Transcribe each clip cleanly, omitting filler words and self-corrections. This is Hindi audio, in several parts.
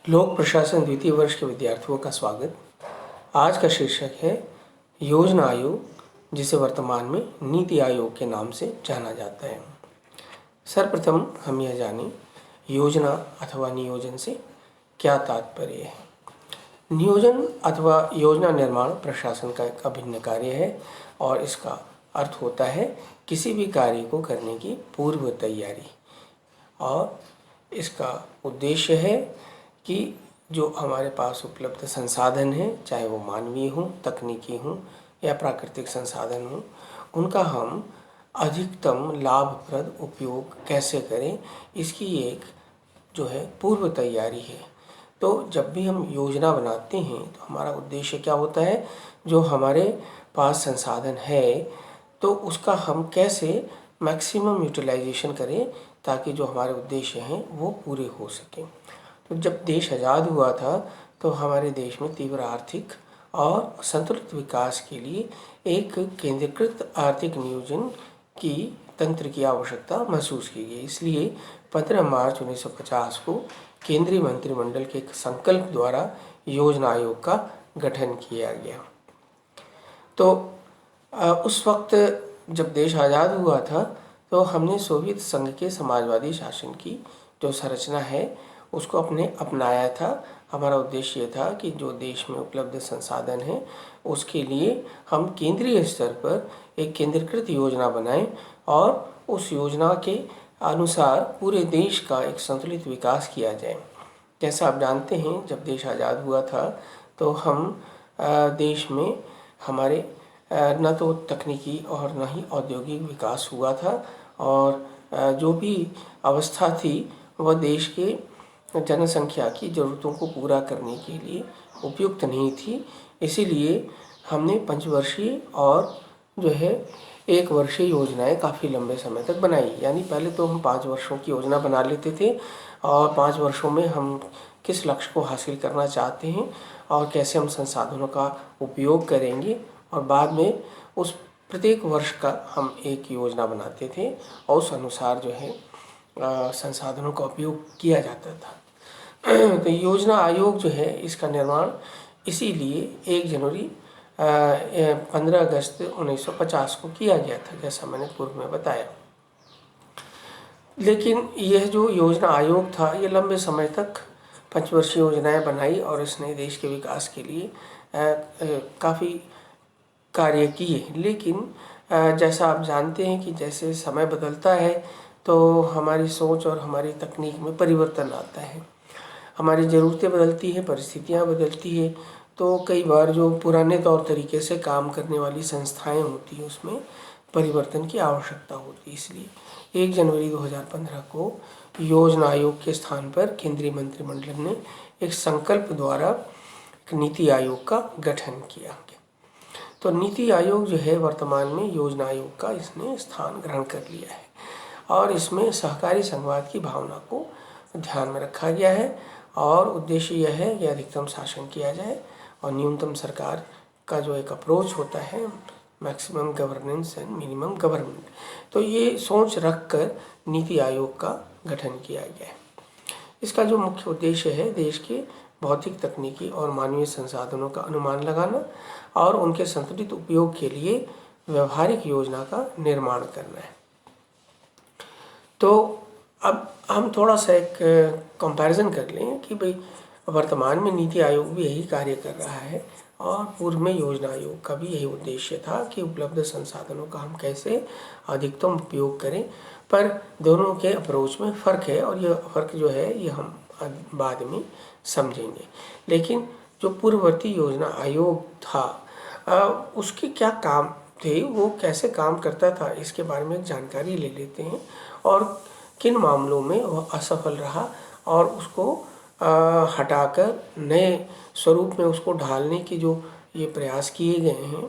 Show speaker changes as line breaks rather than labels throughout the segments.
लोक प्रशासन द्वितीय वर्ष के विद्यार्थियों का स्वागत। आज का शीर्षक है योजना आयोग, जिसे वर्तमान में नीति आयोग के नाम से जाना जाता है। सर्वप्रथम हम यह जानें योजना अथवा नियोजन से क्या तात्पर्य है। नियोजन अथवा योजना निर्माण प्रशासन का एक अभिन्न कार्य है और इसका अर्थ होता है किसी भी कार्य को करने की पूर्व तैयारी। और इसका उद्देश्य है कि जो हमारे पास उपलब्ध संसाधन हैं, चाहे वो मानवीय हों, तकनीकी हों या प्राकृतिक संसाधन हों, उनका हम अधिकतम लाभप्रद उपयोग कैसे करें, इसकी एक जो है पूर्व तैयारी है। तो जब भी हम योजना बनाते हैं तो हमारा उद्देश्य क्या होता है, जो हमारे पास संसाधन है तो उसका हम कैसे मैक्सिमम यूटिलाइजेशन करें ताकि जो हमारे उद्देश्य हैं वो पूरे हो सकें। तो जब देश आज़ाद हुआ था तो हमारे देश में तीव्र आर्थिक और संतुलित विकास के लिए एक केंद्रीकृत आर्थिक नियोजन की तंत्र की आवश्यकता महसूस की गई। इसलिए 15 मार्च 1950 को केंद्रीय मंत्रिमंडल के एक संकल्प द्वारा योजना आयोग का गठन किया गया। तो उस वक्त जब देश आज़ाद हुआ था तो हमने सोवियत संघ के समाजवादी शासन की जो संरचना है उसको अपनाया था। हमारा उद्देश्य ये था कि जो देश में उपलब्ध संसाधन हैं उसके लिए हम केंद्रीय स्तर पर एक केंद्रीकृत योजना बनाएं और उस योजना के अनुसार पूरे देश का एक संतुलित विकास किया जाए। जैसा आप जानते हैं, जब देश आज़ाद हुआ था तो हम देश में हमारे न तो तकनीकी और न ही औद्योगिक विकास हुआ था और जो भी अवस्था थी वह देश के जनसंख्या की ज़रूरतों को पूरा करने के लिए उपयुक्त नहीं थी। इसीलिए हमने पंचवर्षीय और जो है 1 वर्षीय योजनाएं काफ़ी लंबे समय तक बनाई। यानी पहले तो हम 5 वर्षों की योजना बना लेते थे और 5 वर्षों में हम किस लक्ष्य को हासिल करना चाहते हैं और कैसे हम संसाधनों का उपयोग करेंगे, और बाद में उस प्रत्येक वर्ष का हम एक योजना बनाते थे और उस अनुसार जो है संसाधनों का उपयोग किया जाता था। तो योजना आयोग जो है इसका निर्माण इसीलिए 1 जनवरी 15 अगस्त 1950 को किया गया था, जैसा मैंने पूर्व में बताया। लेकिन यह जो योजना आयोग था ये लंबे समय तक पंचवर्षीय योजनाएं बनाई और इसने देश के विकास के लिए काफ़ी कार्य किए। लेकिन जैसा आप जानते हैं कि जैसे समय बदलता है तो हमारी सोच और हमारी तकनीक में परिवर्तन आता है, हमारी ज़रूरतें बदलती है, परिस्थितियाँ बदलती है। तो कई बार जो पुराने तौर तरीके से काम करने वाली संस्थाएं होती हैं उसमें परिवर्तन की आवश्यकता होती है। इसलिए 1 जनवरी 2015 को योजना आयोग के स्थान पर केंद्रीय मंत्रिमंडल ने एक संकल्प द्वारा एक नीति आयोग का गठन किया। तो नीति आयोग जो है वर्तमान में योजना आयोग का इसने स्थान ग्रहण कर लिया है और इसमें सहकारी संघवाद की भावना को ध्यान में रखा गया है और उद्देश्य यह है कि अधिकतम शासन किया जाए और न्यूनतम सरकार का जो एक अप्रोच होता है, maximum governance and minimum government, तो ये सोच रखकर नीति आयोग का गठन किया गया है। इसका जो मुख्य उद्देश्य है देश के भौतिक, तकनीकी और मानवीय संसाधनों का अनुमान लगाना और उनके संतुलित उपयोग के लिए व्यवहारिक योजना का निर्माण करना है। तो अब हम थोड़ा सा एक कंपैरिजन कर लें कि भाई वर्तमान में नीति आयोग भी यही कार्य कर रहा है और पूर्व में योजना आयोग का भी यही उद्देश्य था कि उपलब्ध संसाधनों का हम कैसे अधिकतम उपयोग करें। पर दोनों के अप्रोच में फ़र्क है और यह फ़र्क जो है ये हम बाद में समझेंगे। लेकिन जो पूर्ववर्ती योजना आयोग था उसके क्या काम थे, वो कैसे काम करता था, इसके बारे में जानकारी ले लेते हैं और किन मामलों में वह असफल रहा और उसको हटाकर नए स्वरूप में उसको ढालने की जो ये प्रयास किए गए हैं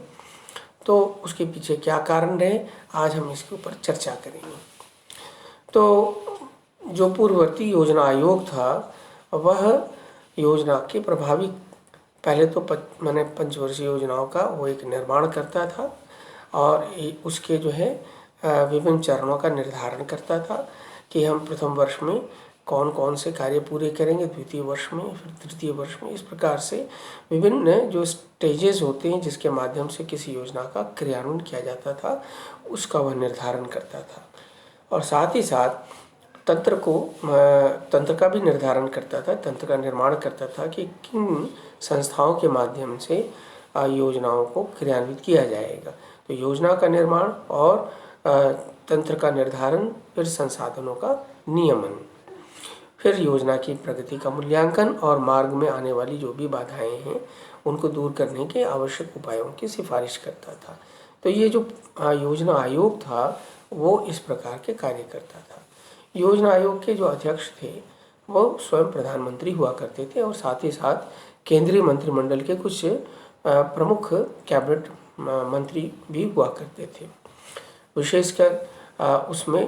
तो उसके पीछे क्या कारण रहे, आज हम इसके ऊपर चर्चा करेंगे। तो जो पूर्ववर्ती योजना आयोग था वह योजना के प्रभावी पहले तो मैंने पंचवर्षीय योजनाओं का वो एक निर्माण करता था और उसके जो है विभिन्न चरणों का निर्धारण करता था कि हम प्रथम वर्ष में कौन कौन से कार्य पूरे करेंगे द्वितीय वर्ष में, फिर तृतीय वर्ष में। इस प्रकार से विभिन्न जो स्टेजेस होते हैं जिसके माध्यम से किसी योजना का क्रियान्वयन किया जाता था, उसका वह निर्धारण करता था। और साथ ही साथ तंत्र का भी निर्धारण करता था, तंत्र का निर्माण करता था कि किन संस्थाओं के माध्यम से योजनाओं को क्रियान्वित किया जाएगा। तो योजना का निर्माण और तंत्र का निर्धारण, फिर संसाधनों का नियमन, फिर योजना की प्रगति का मूल्यांकन और मार्ग में आने वाली जो भी बाधाएं हैं उनको दूर करने के आवश्यक उपायों की सिफारिश करता था। तो ये जो योजना आयोग था वो इस प्रकार के कार्य करता था। योजना आयोग के जो अध्यक्ष थे वो स्वयं प्रधानमंत्री हुआ करते थे और साथ ही साथ केंद्रीय मंत्रिमंडल के कुछ प्रमुख कैबिनेट मंत्री भी हुआ करते थे। विशेषकर उसमें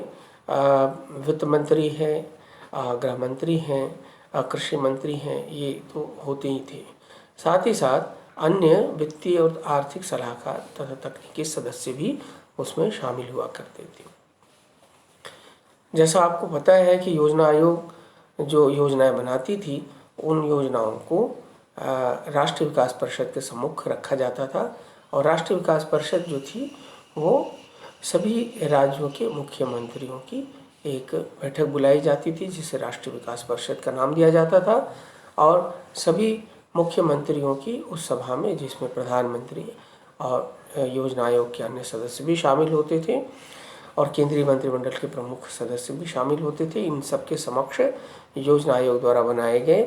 वित्त मंत्री हैं, गृह मंत्री हैं, कृषि मंत्री हैं, ये तो होते ही थे। साथ ही साथ अन्य वित्तीय और आर्थिक सलाहकार तथा तकनीकी सदस्य भी उसमें शामिल हुआ करते थे। जैसा आपको पता है कि योजना आयोग जो योजनाएं बनाती थी उन योजनाओं को राष्ट्रीय विकास परिषद के सम्मुख रखा जाता था और राष्ट्रीय विकास परिषद जो थी वो सभी राज्यों के मुख्यमंत्रियों की एक बैठक बुलाई जाती थी जिसे राष्ट्रीय विकास परिषद का नाम दिया जाता था। और सभी मुख्यमंत्रियों की उस सभा में, जिसमें प्रधानमंत्री और योजना आयोग के अन्य सदस्य भी शामिल होते थे और केंद्रीय मंत्रिमंडल के प्रमुख सदस्य भी शामिल होते थे, इन सबके समक्ष योजना आयोग द्वारा बनाए गए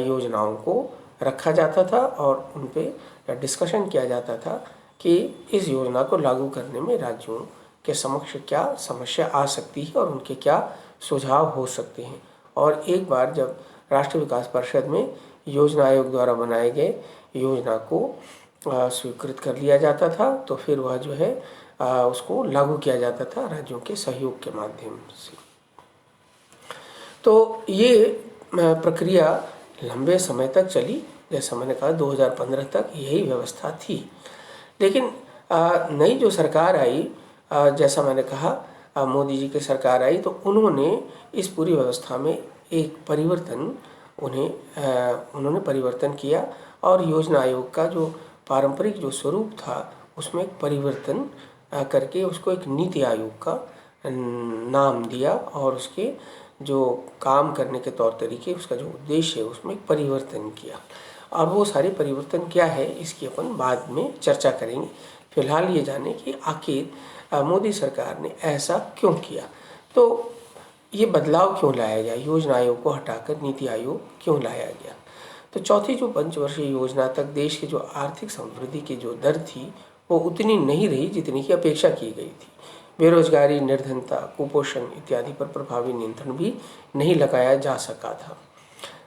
योजनाओं को रखा जाता था और उन पे डिस्कशन किया जाता था कि इस योजना को लागू करने में राज्यों के समक्ष क्या समस्या आ सकती है और उनके क्या सुझाव हो सकते हैं। और एक बार जब राष्ट्रीय विकास परिषद में योजना आयोग द्वारा बनाए गए योजना को स्वीकृत कर लिया जाता था तो फिर वह जो है उसको लागू किया जाता था राज्यों के सहयोग के माध्यम से। तो ये प्रक्रिया लंबे समय तक चली, जैसा मैंने कहा 2015 तक यही व्यवस्था थी। लेकिन नई जो सरकार आई, जैसा मैंने कहा मोदी जी की सरकार आई, तो उन्होंने इस पूरी व्यवस्था में एक परिवर्तन उन्होंने परिवर्तन किया और योजना आयोग का जो पारंपरिक जो स्वरूप था उसमें एक परिवर्तन करके उसको एक नीति आयोग का नाम दिया और उसके जो काम करने के तौर तरीके, उसका जो उद्देश्य है उसमें एक परिवर्तन किया। और वो सारे परिवर्तन क्या है इसकी अपन बाद में चर्चा करेंगे। फिलहाल ये जाने कि आखिर मोदी सरकार ने ऐसा क्यों किया, तो ये बदलाव क्यों लाया गया, योजना आयोग को हटाकर नीति आयोग क्यों लाया गया। तो चौथी जो पंचवर्षीय योजना तक देश की जो आर्थिक समृद्धि की जो दर थी वो उतनी नहीं रही जितनी की अपेक्षा की गई थी। बेरोजगारी, निर्धनता, कुपोषण इत्यादि पर प्रभावी नियंत्रण भी नहीं लगाया जा सका था।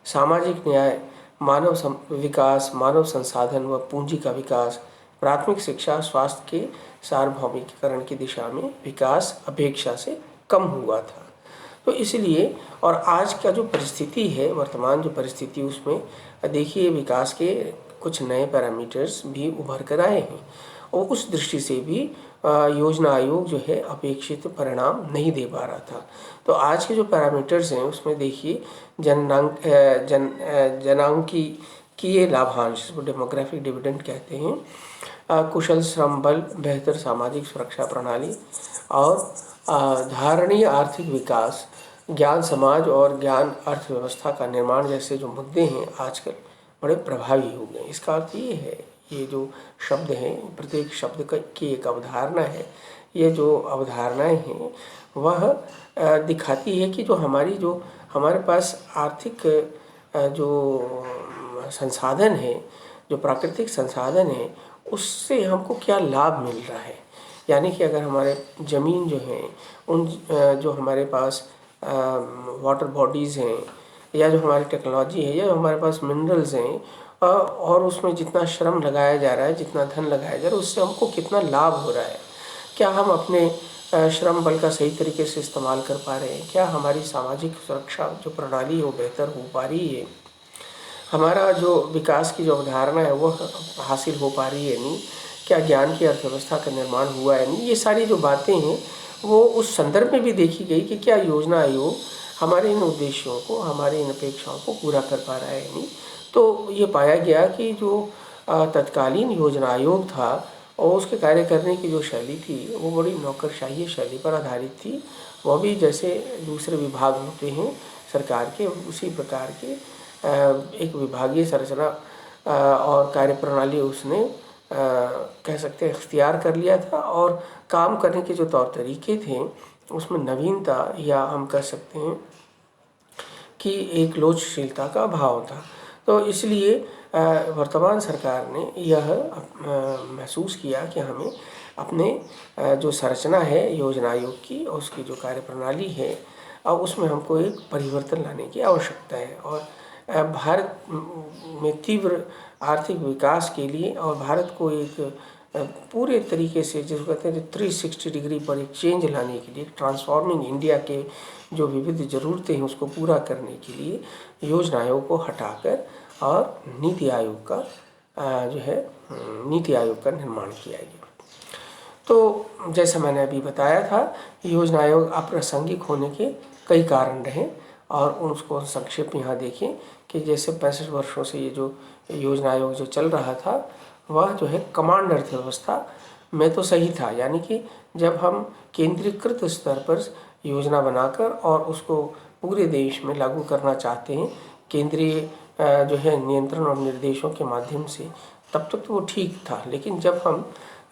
सामाजिक न्याय, मानव विकास, मानव संसाधन व पूंजी का विकास, प्राथमिक शिक्षा, स्वास्थ्य के सार्वभौमिकीकरण की दिशा में विकास अपेक्षा से कम हुआ था। तो इसलिए और आज का जो परिस्थिति है, वर्तमान जो परिस्थिति, उसमें देखिए विकास के कुछ नए पैरामीटर्स भी उभर कर आए हैं और उस दृष्टि से भी योजना आयोग जो है अपेक्षित परिणाम नहीं दे पा रहा था। तो आज के जो पैरामीटर्स हैं उसमें देखिए जनांकीय लाभांश, जिसको डेमोग्राफिक डिविडेंड कहते हैं, कुशल श्रम बल, बेहतर सामाजिक सुरक्षा प्रणाली और धारणीय आर्थिक विकास, ज्ञान समाज और ज्ञान अर्थव्यवस्था का निर्माण जैसे जो मुद्दे हैं आजकल बड़े प्रभावी हो गए। इसका अर्थ ये है, ये जो शब्द हैं प्रत्येक शब्द की एक अवधारणा है। ये जो अवधारणाएं हैं वह दिखाती है कि जो हमारे पास आर्थिक जो संसाधन है, जो प्राकृतिक संसाधन है, उससे हमको क्या लाभ मिल रहा है। यानी कि अगर हमारे ज़मीन जो है, उन जो हमारे पास वाटर बॉडीज़ हैं या जो हमारी टेक्नोलॉजी है या जो हमारे पास मिनरल्स हैं और उसमें जितना श्रम लगाया जा रहा है, जितना धन लगाया जा रहा है, उससे हमको कितना लाभ हो रहा है। क्या हम अपने श्रम बल का सही तरीके से इस्तेमाल कर पा रहे हैं, क्या हमारी सामाजिक सुरक्षा जो प्रणाली है वो बेहतर हो पा रही है, हमारा जो विकास की जो अवधारणा है वो हासिल हो पा रही है नहीं, क्या ज्ञान की अर्थव्यवस्था का निर्माण हुआ है नहीं। ये सारी जो बातें हैं वो उस संदर्भ में भी देखी गई कि क्या योजना आयोग हमारे इन उद्देश्यों को, हमारे इन अपेक्षाओं को पूरा कर पा रहा है नहीं। तो ये पाया गया कि जो तत्कालीन योजना आयोग था और उसके कार्य करने की जो शैली थी वो बड़ी नौकरशाही शैली पर आधारित थी। वह भी जैसे दूसरे विभाग होते हैं सरकार के, उसी प्रकार के एक विभागीय संरचना और कार्यप्रणाली उसने कह सकते हैं इख्तियार कर लिया था। और काम करने के जो तौर तरीके थे उसमें नवीनता, या हम कह सकते हैं कि एक लोचशीलता का अभाव था। तो इसलिए वर्तमान सरकार ने यह महसूस किया कि हमें अपने जो संरचना है योजना आयोग की और उसकी जो कार्यप्रणाली है, अब उसमें हमको एक परिवर्तन लाने की आवश्यकता है। और भारत में तीव्र आर्थिक विकास के लिए और भारत को एक पूरे तरीके से जिसको कहते हैं 360 डिग्री पर एक चेंज लाने के लिए, ट्रांसफॉर्मिंग इंडिया के जो विविध ज़रूरतें हैं उसको पूरा करने के लिए योजना आयोग को हटाकर और नीति आयोग का नीति आयोग का निर्माण किया गया। तो जैसा मैंने अभी बताया था, योजना आयोग अप्रासंगिक होने के कई कारण रहे और उसको संक्षेप में यहाँ देखें कि जैसे 65 वर्षों से ये जो योजना आयोग जो चल रहा था वह जो है कमांड अर्थव्यवस्था में तो सही था, यानी कि जब हम केंद्रीकृत स्तर पर योजना बनाकर और उसको पूरे देश में लागू करना चाहते हैं केंद्रीय जो है नियंत्रण और निर्देशों के माध्यम से, तब तक तो वो ठीक था। लेकिन जब हम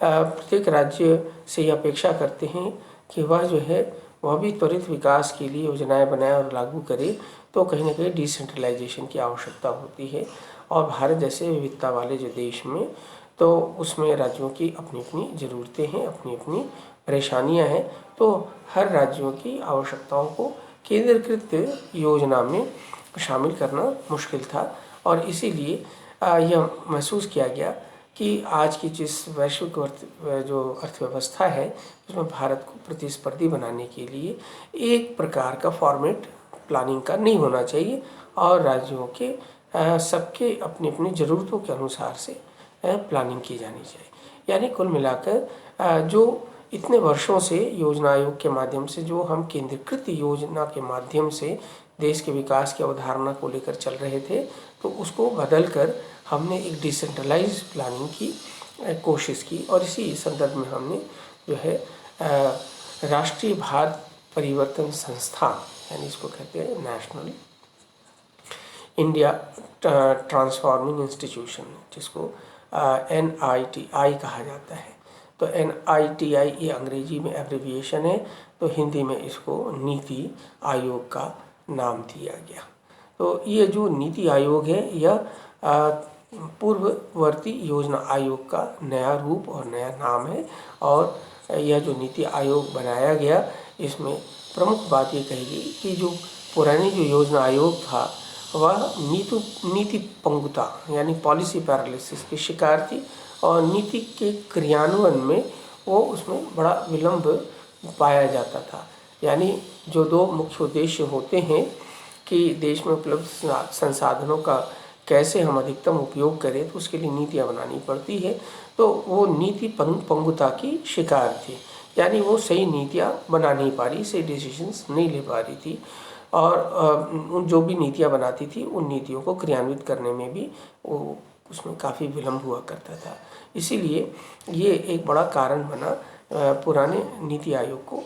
प्रत्येक राज्य से ये अपेक्षा करते हैं कि वह जो है वह भी त्वरित विकास के लिए योजनाएं बनाए और लागू करे, तो कहीं ना कहीं डिसेंट्रलाइजेशन की आवश्यकता होती है। और भारत जैसे विविधता वाले जो देश में, तो उसमें राज्यों की अपनी अपनी ज़रूरतें हैं, अपनी अपनी परेशानियां हैं। तो हर राज्यों की आवश्यकताओं को केंद्रीकृत योजना में शामिल करना मुश्किल था। और इसीलिए यह महसूस किया गया कि आज की जिस वैश्विक जो अर्थव्यवस्था है उसमें भारत को प्रतिस्पर्धी बनाने के लिए एक प्रकार का फॉर्मेट प्लानिंग का नहीं होना चाहिए और राज्यों के सबके अपनी अपनी ज़रूरतों के अनुसार से प्लानिंग की जानी चाहिए। यानी कुल मिलाकर जो इतने वर्षों से योजना आयोग के माध्यम से जो हम केंद्रीकृत योजना के माध्यम से देश के विकास की अवधारणा को लेकर चल रहे थे, तो उसको बदल कर हमने एक डिसेंट्रलाइज प्लानिंग की कोशिश की। और इसी संदर्भ में हमने जो है राष्ट्रीय भारत परिवर्तन संस्थान, यानी इसको कहते हैं नेशनल इंडिया ट्रांसफॉर्मिंग इंस्टीट्यूशन, जिसको NITI कहा जाता है। तो NITI ये अंग्रेजी में एब्रिविएशन है, तो हिंदी में इसको नीति आयोग का नाम दिया गया। तो ये जो नीति आयोग है यह पूर्ववर्ती योजना आयोग का नया रूप और नया नाम है। और यह जो नीति आयोग बनाया गया, इसमें प्रमुख बात ये कही गई कि जो पुरानी जो योजना आयोग था वह नीति पंगुता यानी पॉलिसी पैरालिसिस की शिकार थी और नीति के क्रियान्वयन में वो उसमें बड़ा विलंब पाया जाता था। यानी जो दो मुख्य उद्देश्य होते हैं कि देश में उपलब्ध संसाधनों का कैसे हम अधिकतम उपयोग करें, तो उसके लिए नीतियाँ बनानी पड़ती है। तो वो नीति पंगुता की शिकार थी, यानी वो सही नीतियाँ बना नहीं पा रही, सही डिसीजंस नहीं ले पा रही थी और जो भी नीतियाँ बनाती थी उन नीतियों को क्रियान्वित करने में भी वो उसमें काफ़ी विलंब हुआ करता था। इसीलिए ये एक बड़ा कारण बना पुराने नीति आयोग को,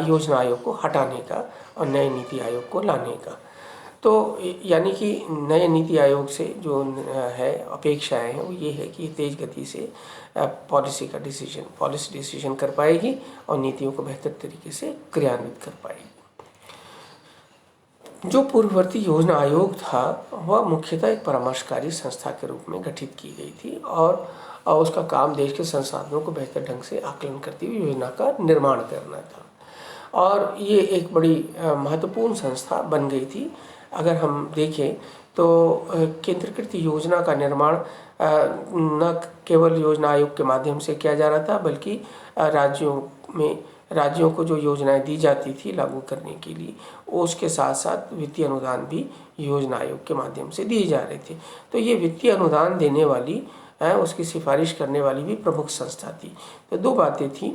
योजना आयोग को हटाने का और नए नीति आयोग को लाने का। तो यानी कि नए नीति आयोग से जो है अपेक्षाएं हैं वो ये है कि तेज़ गति से पॉलिसी डिसीजन कर पाएगी और नीतियों को बेहतर तरीके से क्रियान्वित कर पाएगी। जो पूर्ववर्ती योजना आयोग था वह मुख्यतः एक परामर्शकारी संस्था के रूप में गठित की गई थी और उसका काम देश के संसाधनों को बेहतर ढंग से आकलन करती हुई योजना का निर्माण करना था। और ये एक बड़ी महत्वपूर्ण संस्था बन गई थी। अगर हम देखें तो केंद्रीकृत योजना का निर्माण न केवल योजना आयोग के माध्यम से किया जा रहा था, बल्कि राज्यों को जो योजनाएं दी जाती थी लागू करने के लिए, उसके साथ साथ वित्तीय अनुदान भी योजना आयोग के माध्यम से दिए जा रहे थे। तो ये वित्तीय अनुदान देने वाली उसकी सिफारिश करने वाली भी प्रमुख संस्था थी। तो दो बातें थी।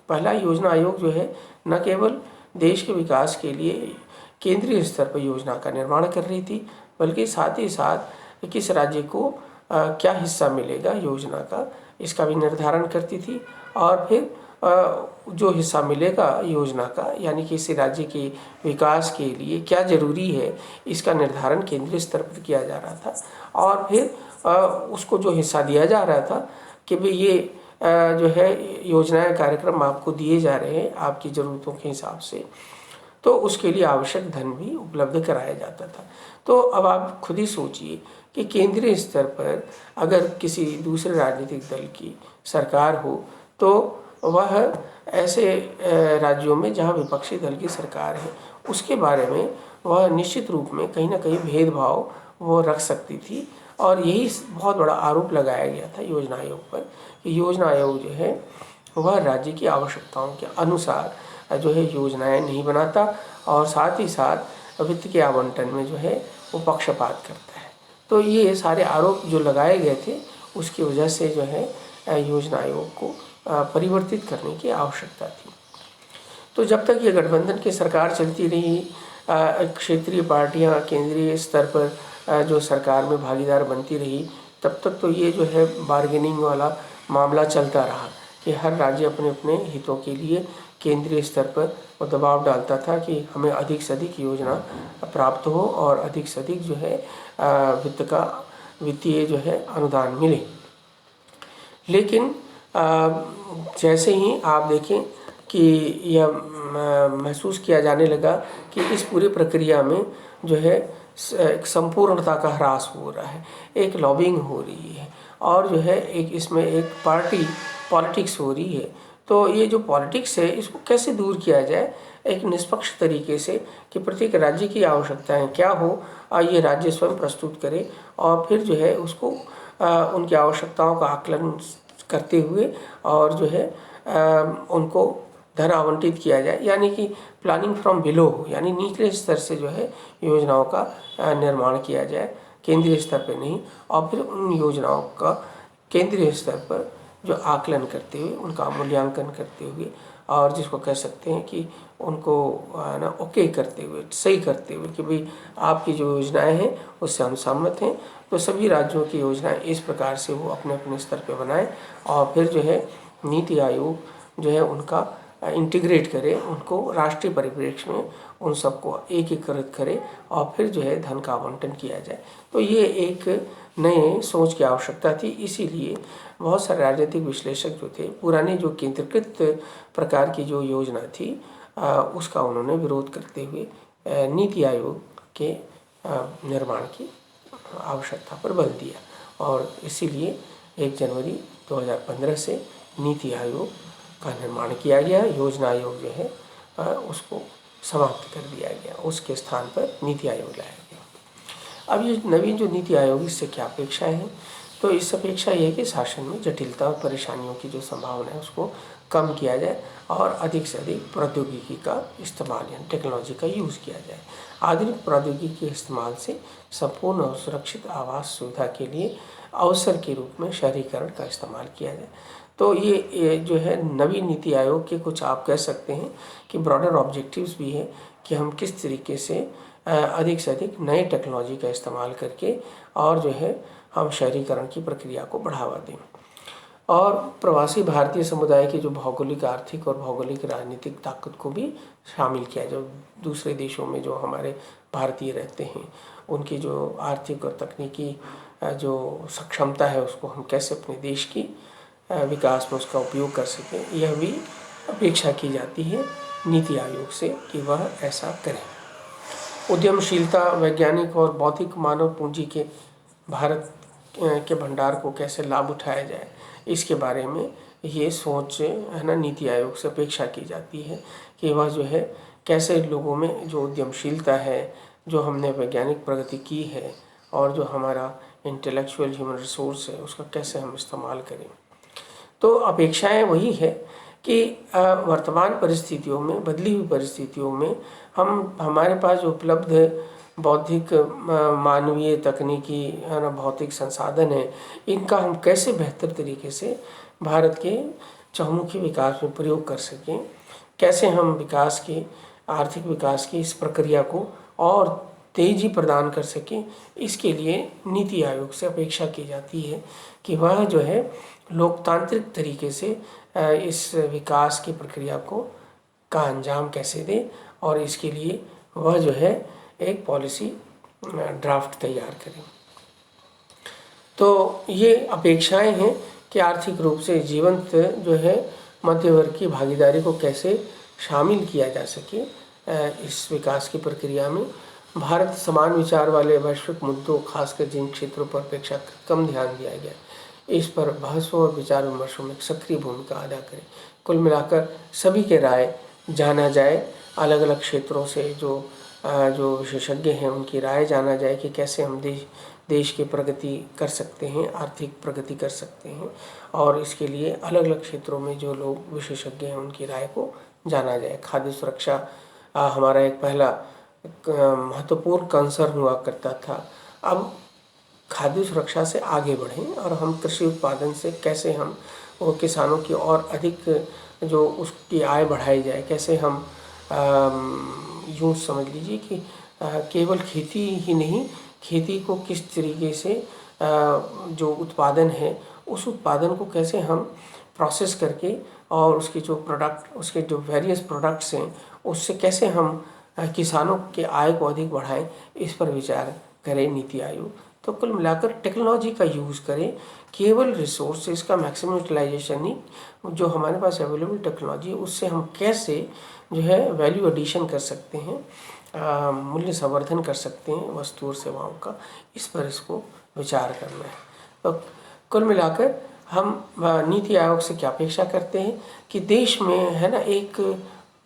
पहला, योजना आयोग जो है न केवल देश के विकास के लिए केंद्रीय स्तर पर योजना का निर्माण कर रही थी, बल्कि साथ ही साथ किस राज्य को क्या हिस्सा मिलेगा योजना का, इसका भी निर्धारण करती थी। और फिर जो हिस्सा मिलेगा योजना का, यानी कि किसी राज्य के विकास के लिए क्या जरूरी है, इसका निर्धारण केंद्रीय स्तर पर किया जा रहा था। और फिर उसको जो हिस्सा दिया जा रहा था कि भाई ये जो है योजनाएं कार्यक्रम आपको दिए जा रहे हैं आपकी ज़रूरतों के हिसाब से, तो उसके लिए आवश्यक धन भी उपलब्ध कराया जाता था। तो अब आप खुद ही सोचिए कि केंद्रीय स्तर पर अगर किसी दूसरे राजनीतिक दल की सरकार हो, तो वह ऐसे राज्यों में जहां विपक्षी दल की सरकार है, उसके बारे में वह निश्चित रूप में कहीं ना कहीं भेदभाव वो रख सकती थी। और यही बहुत बड़ा आरोप लगाया गया था योजना आयोग पर कि योजना आयोग जो है वह राज्य की आवश्यकताओं के अनुसार जो है योजनाएं नहीं बनाता, और साथ ही साथ वित्त के आवंटन में जो है वो पक्षपात करता है। तो ये सारे आरोप जो लगाए गए थे, उसकी वजह से जो है योजना आयोग को परिवर्तित करने की आवश्यकता थी। तो जब तक ये गठबंधन की सरकार चलती रही, क्षेत्रीय पार्टियां केंद्रीय स्तर पर जो सरकार में भागीदार बनती रही, तब तक तो ये जो है बार्गेनिंग वाला मामला चलता रहा कि हर राज्य अपने अपने हितों के लिए केंद्रीय स्तर पर वो दबाव डालता था कि हमें अधिक से अधिक योजना प्राप्त हो और अधिक से अधिक जो है वित्तीय जो है अनुदान मिले। लेकिन जैसे ही आप देखें कि यह महसूस किया जाने लगा कि इस पूरी प्रक्रिया में जो है एक संपूर्णता का ह्रास हो रहा है, एक लॉबिंग हो रही है, और जो है एक इसमें एक पॉलिटिक्स हो रही है। तो ये जो पॉलिटिक्स है, इसको कैसे दूर किया जाए एक निष्पक्ष तरीके से कि प्रत्येक राज्य की आवश्यकताएं क्या हो, ये राज्य स्वयं प्रस्तुत करे, और फिर जो है उसको उनकी आवश्यकताओं का आकलन करते हुए और जो है उनको धन आवंटित किया जाए, यानी कि प्लानिंग फ्रॉम बिलो हो, यानी निचले स्तर से जो है योजनाओं का निर्माण किया जाए, केंद्रीय स्तर पर नहीं। और फिर उन योजनाओं का केंद्रीय स्तर पर जो आकलन करते हुए, उनका मूल्यांकन करते हुए, और जिसको कह सकते हैं कि उनको ना ओके करते हुए, सही करते हुए कि भाई आपकी जो योजनाएं हैं उससे हम सहमत हैं, तो सभी राज्यों की योजनाएं इस प्रकार से वो अपने अपने स्तर पर बनाएं, और फिर जो है नीति आयोग जो है उनका इंटीग्रेट करे, उनको राष्ट्रीय परिप्रेक्ष्य में उन सबको एकीकृत करे, और फिर जो है धन का आवंटन किया जाए। तो ये एक नए सोच की आवश्यकता थी। इसीलिए बहुत सारे राजनीतिक विश्लेषक जो थे, पुरानी जो केंद्रीकृत प्रकार की जो योजना थी उसका उन्होंने विरोध करते हुए नीति आयोग के निर्माण की आवश्यकता पर बल दिया, और इसीलिए 1 जनवरी 2015 से नीति आयोग का निर्माण किया गया। योजना आयोग जो है उसको समाप्त कर दिया गया, उसके स्थान पर नीति आयोग लाया गया। अब ये नवीन जो नीति आयोग, इससे क्या अपेक्षाएं हैं? तो इस अपेक्षा ये है कि शासन में जटिलता और परेशानियों की जो संभावना है उसको कम किया जाए, और अधिक से अधिक प्रौद्योगिकी का इस्तेमाल यानी टेक्नोलॉजी का यूज़ किया जाए। आधुनिक प्रौद्योगिकी के इस्तेमाल से संपूर्ण और सुरक्षित आवास सुविधा के लिए अवसर के रूप में शहरीकरण का इस्तेमाल किया जाए। तो ये जो है नवी नीति आयोग के कुछ आप कह सकते हैं कि ब्रॉडर ऑब्जेक्टिव्स भी हैं कि हम किस तरीके से अधिक से अधिक नए टेक्नोलॉजी का इस्तेमाल करके और जो है हम शहरीकरण की प्रक्रिया को बढ़ावा दें, और प्रवासी भारतीय समुदाय की जो भौगोलिक, आर्थिक और भौगोलिक राजनीतिक ताकत को भी शामिल किया जाए। दूसरे देशों में जो हमारे भारतीय रहते हैं, उनकी जो आर्थिक और तकनीकी जो सक्षमता है उसको हम कैसे अपने देश की विकास में उसका उपयोग कर सकें, यह भी अपेक्षा की जाती है नीति आयोग से कि वह ऐसा करें। उद्यमशीलता, वैज्ञानिक और बौद्धिक मानव पूंजी के भारत के भंडार को कैसे लाभ उठाया जाए, इसके बारे में ये सोच है ना नीति आयोग से अपेक्षा की जाती है कि वह जो है कैसे लोगों में जो उद्यमशीलता है, जो हमने वैज्ञानिक प्रगति की है, और जो हमारा इंटेलेक्चुअल ह्यूमन रिसोर्स है उसका कैसे हम इस्तेमाल करें। तो अपेक्षाएं वही है कि वर्तमान परिस्थितियों में, बदली हुई परिस्थितियों में हमारे पास जो उपलब्ध बौद्धिक, मानवीय, तकनीकी भौतिक संसाधन है, इनका हम कैसे बेहतर तरीके से भारत के चहुमुखी विकास में प्रयोग कर सकें, कैसे हम विकास के आर्थिक विकास की इस प्रक्रिया को और तेजी प्रदान कर सके, इसके लिए नीति आयोग से अपेक्षा की जाती है कि वह जो है लोकतांत्रिक तरीके से इस विकास की प्रक्रिया का अंजाम कैसे दे, और इसके लिए वह जो है एक पॉलिसी ड्राफ्ट तैयार करें। तो ये अपेक्षाएं हैं कि आर्थिक रूप से जीवंत जो है मध्यवर्ग की भागीदारी को कैसे शामिल किया जा सके इस विकास की प्रक्रिया में। भारत समान विचार वाले वैश्विक मुद्दों, खासकर जिन क्षेत्रों पर अपेक्षाकृत कम ध्यान दिया गया, इस पर बहसों और विचार विमर्शों में सक्रिय भूमिका अदा करें। कुल मिलाकर सभी के राय जाना जाए, अलग अलग क्षेत्रों से जो विशेषज्ञ हैं उनकी राय जाना जाए कि कैसे हम देश की प्रगति कर सकते हैं, आर्थिक प्रगति कर सकते हैं, और इसके लिए अलग अलग क्षेत्रों में जो लोग विशेषज्ञ हैं उनकी राय को जाना जाए। खाद्य सुरक्षा हमारा एक पहला महत्वपूर्ण कंसर्न हुआ करता था। अब खाद्य सुरक्षा से आगे बढ़ें और हम कृषि उत्पादन से कैसे हम वो किसानों की और अधिक जो उसकी आय बढ़ाई जाए, कैसे हम यूँ समझ लीजिए कि केवल खेती ही नहीं, खेती को किस तरीके से जो उत्पादन है उस उत्पादन को कैसे हम प्रोसेस करके और उसके जो वेरियस प्रोडक्ट्स हैं उससे कैसे हम किसानों के आय को अधिक बढ़ाएं, इस पर विचार करे नीति आयोग। तो कुल मिलाकर टेक्नोलॉजी का यूज़ करें, केवल रिसोर्सेज का मैक्सिमम यूटिलाइजेशन नहीं, जो हमारे पास अवेलेबल टेक्नोलॉजी है उससे हम कैसे जो है वैल्यू एडिशन कर सकते हैं, मूल्य संवर्धन कर सकते हैं वस्तु और सेवाओं का, इस पर इसको विचार करना है। तो कुल मिलाकर हम नीति आयोग से क्या अपेक्षा करते हैं कि देश में है ना एक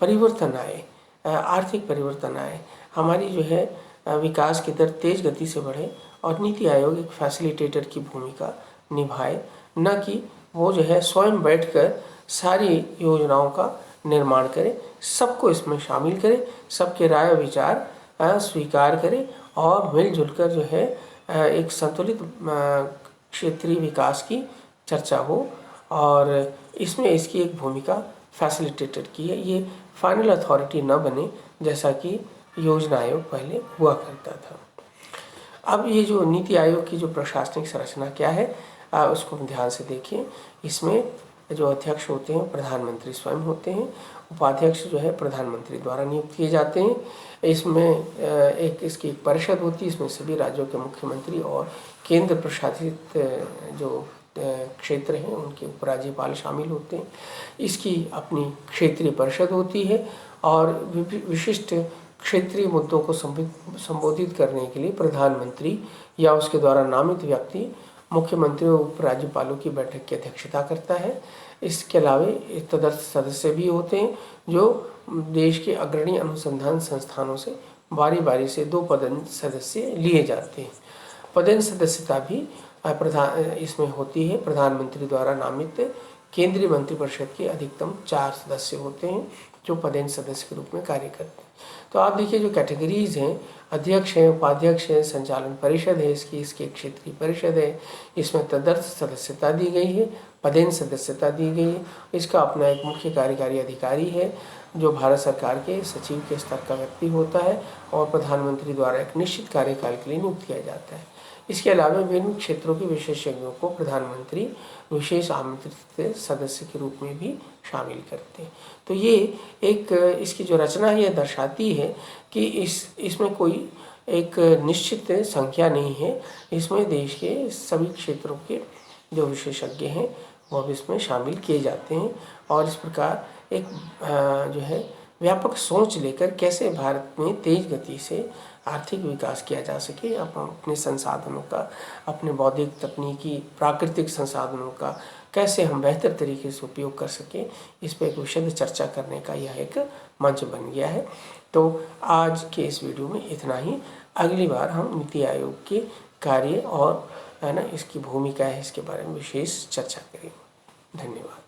परिवर्तन आए, आर्थिक परिवर्तन आए, हमारी जो है विकास की दर तेज गति से बढ़े, और नीति आयोग एक फैसिलिटेटर की भूमिका निभाए, न कि वो जो है स्वयं बैठकर सारी योजनाओं का निर्माण करे, सबको इसमें शामिल करे, सबके राय विचार स्वीकार करे और मिलजुल कर जो है एक संतुलित क्षेत्रीय विकास की चर्चा हो, और इसमें इसकी एक भूमिका फैसिलिटेटर की है। ये फाइनल अथॉरिटी न बने जैसा कि योजना आयोग पहले हुआ करता था। अब ये जो नीति आयोग की जो प्रशासनिक संरचना क्या है उसको ध्यान से देखिए। इसमें जो अध्यक्ष होते हैं प्रधानमंत्री स्वयं होते हैं, उपाध्यक्ष जो है प्रधानमंत्री द्वारा नियुक्त किए जाते हैं। इसमें इसकी एक परिषद होती है, इसमें सभी राज्यों के मुख्यमंत्री और केंद्र प्रशासित जो क्षेत्र हैं उनके उपराज्यपाल शामिल होते हैं। इसकी अपनी क्षेत्रीय परिषद होती है और विशिष्ट क्षेत्रीय मुद्दों को संबोधित करने के लिए प्रधानमंत्री या उसके द्वारा नामित व्यक्ति मुख्यमंत्री और उपराज्यपालों की बैठक की अध्यक्षता करता है। इसके अलावा तदर्थ सदस्य भी होते हैं जो देश के अग्रणी अनुसंधान संस्थानों से बारी बारी से 2 पदेन सदस्य लिए जाते हैं। पदेन सदस्यता भी इसमें होती है। प्रधानमंत्री द्वारा नामित केंद्रीय मंत्रिपरिषद के अधिकतम 4 सदस्य होते हैं जो पदेन सदस्य के रूप में कार्य करते हैं। तो आप देखिए जो कैटेगरीज हैं, अध्यक्ष हैं, उपाध्यक्ष हैं, संचालन परिषद है, इसकी क्षेत्रीय परिषद है, इसमें तदर्थ सदस्यता दी गई है, पदेन सदस्यता दी गई है। इसका अपना एक मुख्य कार्यकारी अधिकारी है जो भारत सरकार के सचिव के स्तर का व्यक्ति होता है और प्रधानमंत्री द्वारा एक निश्चित कार्यकाल के लिए नियुक्त किया जाता है। इसके अलावा विभिन्न क्षेत्रों के विशेषज्ञों को प्रधानमंत्री विशेष आमंत्रित सदस्य के रूप में भी शामिल करते हैं। तो ये एक इसकी जो रचना है यह दर्शाती है कि इसमें कोई एक निश्चित संख्या नहीं है। इसमें देश के सभी क्षेत्रों के जो विशेषज्ञ हैं वो भी इसमें शामिल किए जाते हैं, और इस प्रकार एक जो है व्यापक सोच लेकर कैसे भारत में तेज गति से आर्थिक विकास किया जा सके, अपने संसाधनों का, अपने बौद्धिक, तकनीकी, प्राकृतिक संसाधनों का कैसे हम बेहतर तरीके से उपयोग कर सकें, इस पर एक विशद चर्चा करने का यह एक मंच बन गया है। तो आज के इस वीडियो में इतना ही। अगली बार हम नीति आयोग के कार्य और है ना इसकी भूमिका है इसके बारे में विशेष चर्चा करेंगे। धन्यवाद।